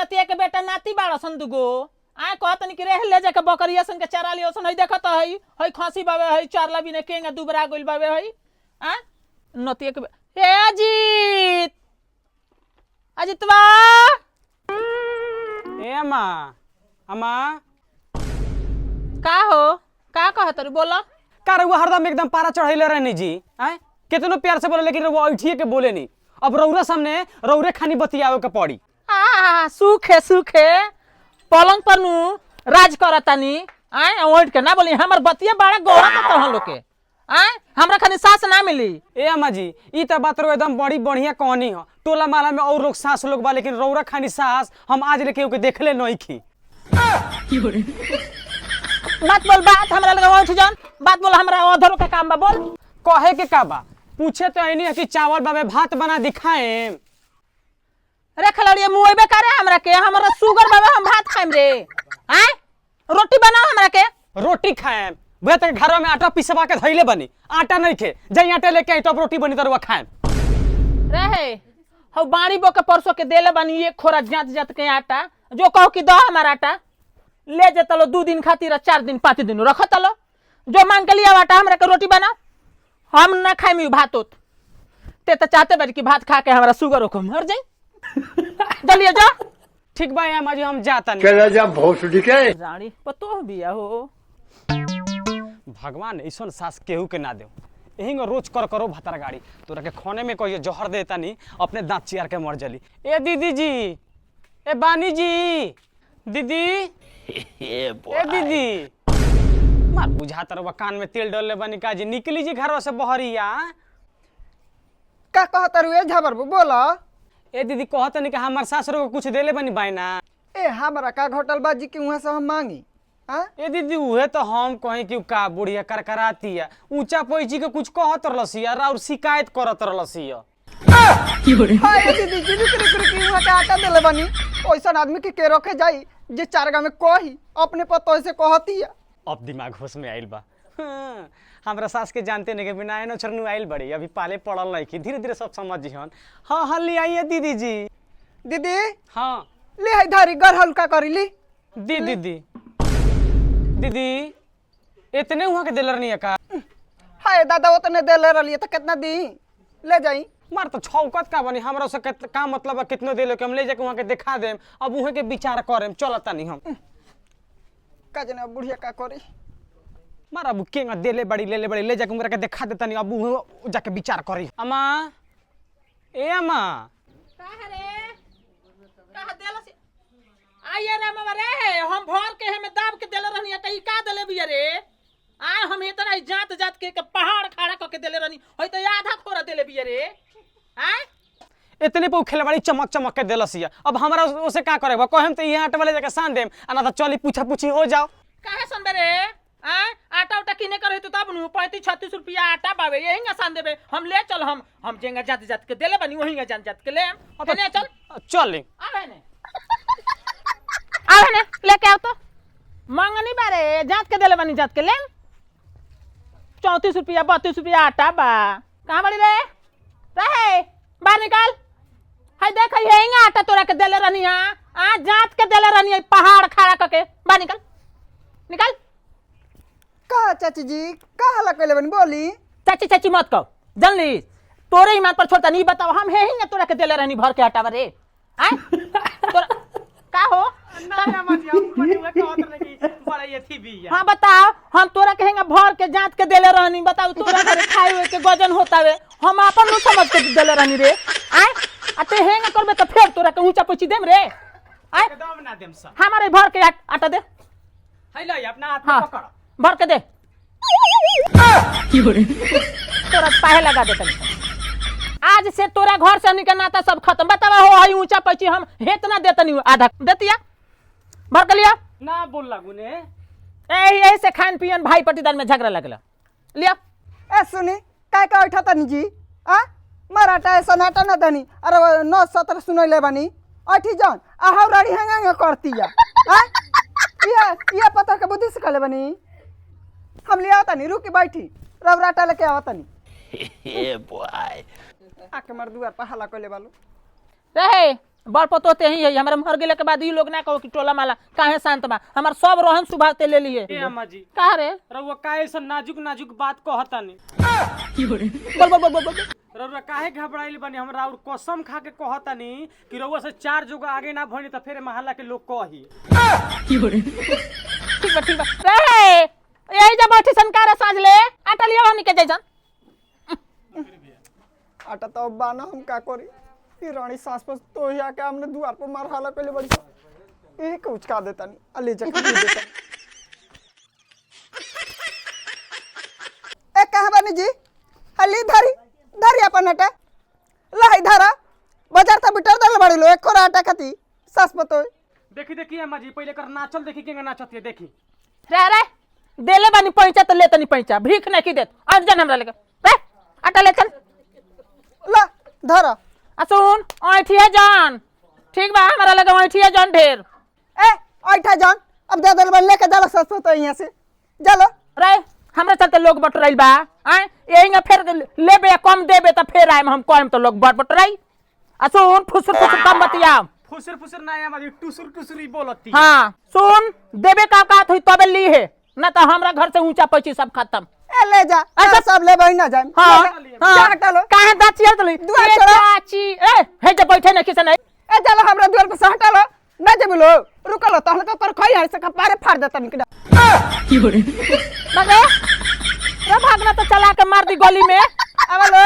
नतिया के बेटा नाती बाड़ा सन दुगो आ कहतनी कि रह ले जाके बकरिया सन के चरा लियो सन हई देखत हई खसी बावे हई चारला बिने केंगा दुबरा गइल बावे हई आ नतिया के हे अजीत अजितवा ए अम्मा अम्मा का हो का कहत रे बोला का रउआ हरदम एकदम पारा चढ़ैले रहनी जी हैं कितनो प्यार से बोले लेकिन रउआ उठिए के बोले नहीं अब रउरा सामने रउरे खानी बतियावे के पड़ी सुखे पलंग पर नु राज करतानी आए ओठ के ना बोली हमर बतिया बड़ा गौरा त तहन लोग के आए हमरा खानी सास ना मिली ए अम्मा जी ई त बात रो एकदम बड़ी बढ़िया कहनी हो टोला माला में और लोग सास लोग बा लेकिन रउरा खानी सास हम आज लेके ओके देखले नहीं खी मत बोल बात हमरा लगा उठ जान बात बोल हमरा अधरो का काम बा बोल कहे के का बा पूछे तो ऐनी है कि चावल बाबे भात बना दिखाए रे खलड़िए मुएबे करे हमरा के हमरा शुगर बाबा हम भात खाइम रे हैं रोटी बनाओ हमरा के रोटी खाएम वे तक घर में आटा पिसवा के धइले बनी आटा नहीं खे जई आटा लेके आई तब रोटी बनी तरुआ खाएम रहे हौ बाड़ी बो के परसों के देले बनी एक खोरा जात जात के आटा जो कहो कि दो हमारा आटा ले जतलो 2 दिन खातिर 4 दिन 5 दिन रखतलो जो मांग के लिया आटा हमरा के रोटी बना हम ना खाइम भात होत ते तो चाहते बारी कि भात खा के हमरा शुगर को मर जाई जल्दी जा ठीक बा अम्मा जी हम जाता नहीं चला जा भोसड़ी के रानी पतो बिया हो भगवान ऐसन सास केहू के ना दे यही रोज कर करो भतर गाड़ी तोरा के खाने में कहियो जहर देता नहीं अपने दांत चियार के मर जली ए दीदी जी ए बानी जी दीदी ए दीदी मार बुझाता रहा कान में तेल डालले बनी का जी निकली जी घर से बहरिया का कहता रुए झबर बोला ए दीदी कहत नहीं कि हमार सास रो कुछ देले बनी बायना ए हमरा का घोटल बाजी के वहां से हम मांगी हां ए दीदी उहे तो हम कहीं कि का बुढ़िया करकराती है ऊंचा पैची के कुछ कहत रहलसिया और शिकायत करत रहलसिया हाय दीदी जी की वहां का आटा देले बनी ओइसन आदमी के रखे जाई जे चारगा में कही अपने पतो से कहती है अब दिमाग होश में आइल बा हमरा सास के जानते नहीं के बिना एनो छरनु आइल बड़ी अभी पाले पड़ल नहीं कि धीरे धीरे सब समझ जिहन हां हां ले आइए दीदी जी दीदी हां ले है धारी गरहल का करीली दीदी दीदी इतने वहां के देलर नहीं का हाय दादा उतने देले रहलिए त कितना दी ले जाई मार तो छौकत का बनी हमरा से का मतलब है कितनो देलो के हम ले जाके वहां के दिखा देम अब उहे के विचार करेम चलता नहीं हम का जना बुढ़िया का करी मारा अब केंगा देले बड़ी ले जाके हमरा के दिखा देता नहीं अब उहे जाके विचार करी अम्मा ए अम्मा का रे का देला से आइए रे मामा रे हम भर के हमें दाब के देले रहनी त ई का देले बिया रे आ हम इतना जात जात के पहाड़ खड़ा क के देले रहनी होय त आधा खोरा देले बिया रे हैं इतने पे खेलवाड़ी चमक के देलसिया अब हमरा उसे का करेबा कहम त यहां आटा वाले जगह सान देम अना त चली पूछा पूछी हो जाओ काहे संबे रे आ आटा उटा किने करे तो तब नु 35-36 रुपया आटा बावे यही ना सान देबे हम ले चल हम जेंगा जात जात के देले बनी वही जात जात के ले ने चल चल आवे ने लेके आओ तो मांगनी बारे जात के देले बनी जात के ले 34 रुपया 32 रुपया आटा बा कहां बड़ी रे रहे बाहर निकाल हाय देख यही आटा तोरा के देले रहनी आ जात के देले रहनी पहाड़ खड़ा करके बाहर निकाल निकाल का चाची जी का हला कइले बनी बोली चाची चाची मत कहो जान ली तोरे ईमान पर छोड़ता नहीं बताओ हम है ही ना तोरा के देले रहनी भर के आटा रे आय तोरा का हो हाँ बताओ हम तोरा के हेंगा भर के जांच के देले रहनी बताओ तोरा घरे खाए हुए के गजन होतावे हम अपन नु समझ के देले रहनी रे आय अते हेंगा करबे त फेर तोरा के ऊंचा पची देम रे आय एकदम ना देम सब हमारे भर के आटा दे है लै अपना हाथ में पकड़ भर के दे तोरा पाहे लगा दे तनी आज से तोरा घर से निकल नाता सब खत्म बतावा हो हई ऊंचा पैची हम हेतना देतनी आधा देतिया भर के लिया ना बोल लागू ने यही से खान पियन भाई पटीदार में झगड़ा लगला लिया ए सुनी काय का उठा तनी जी आ मराठा ऐसा नाटा ना दनी अरे 9-17 सुनैले बनी अठी जान आ हौराड़ी हंगा करतिया आ ये पता के बुद्धि से कले बनी हम लिया तनी रुकी बैठी रवराटा लेके आवतनी ए बॉय आके मर दुआर पर हल्ला कइले बालू रहे बड़ पतो ते ही है हमारे मर गेले के बाद ई लोग ना कहो कि टोला माला काहे शांत बा हमार सब रोहन सुभाव ते ले लिए ए अम्मा जी का रे रउआ काहे ऐसा नाजुक नाजुक बात कहतानी बोल बोल बोल बोल बोल रउआ काहे घबराइल बानी हमरा और कसम खा के कहतानी कि रउआ से 4 जगह आगे ना भनी त फिर मोहल्ला के लोग कही ठीक बा रे यही जब बैठी संकार साँझ ले आटा लिया हमनी के जैसन आटा तो अब बाना हम का करी ई रानी सास पर तो ही आके हमने द्वार पर मार हाला पहले बड़ी यही के उचका देता नहीं अले जक दे देता ए कहां बानी जी हली धरी धरी अपन आटा लही धरा बाजार त बिटर दल बड़ी लो एक खोरा आटा खाती सास पर तो देखी अम्मा जी पहले कर नाचल देखी के नाचत है देखी रे देले बानी पैंचा तो लेतनी पैंचा भीख नहीं की देत आज जन हमरा लेके रे आटा ले चल ला धरा आ सुन ऐठिया जान ठीक बा हमरा लगे ऐठिया जान ढेर ए ऐठा जान अब दे दल बन लेके जाला सास पर तो यहां से चलो रे हमरा चलते लोग बटराइल बा आय यही फिर लेबे कम देबे तो फिर आए हम कहम तो लोग बटराई आ सुन फुसुर फुसुर कम बतिया फुसर ना अम्मा जी टुसुर ही बोलती हाँ सुन देबे का हुई तबे ली है ना तो हमरा घर से ऊंचा पैची सब खत्म ए ले जा ऐसा सब ले बही ना जाए हाँ जा हाँ हटा लो काहे दाची हट ली दुआ ए छोड़ो। चाची ए हे जे बैठे न किसे नहीं ए चलो हमरा द्वार पे से हटा लो ना जे बोलो रुको लो तो हल्का पर खोई है से कपारे फाड़ देता निकड़ा मगे रे भागना तो चला के मार दी गली में अब लो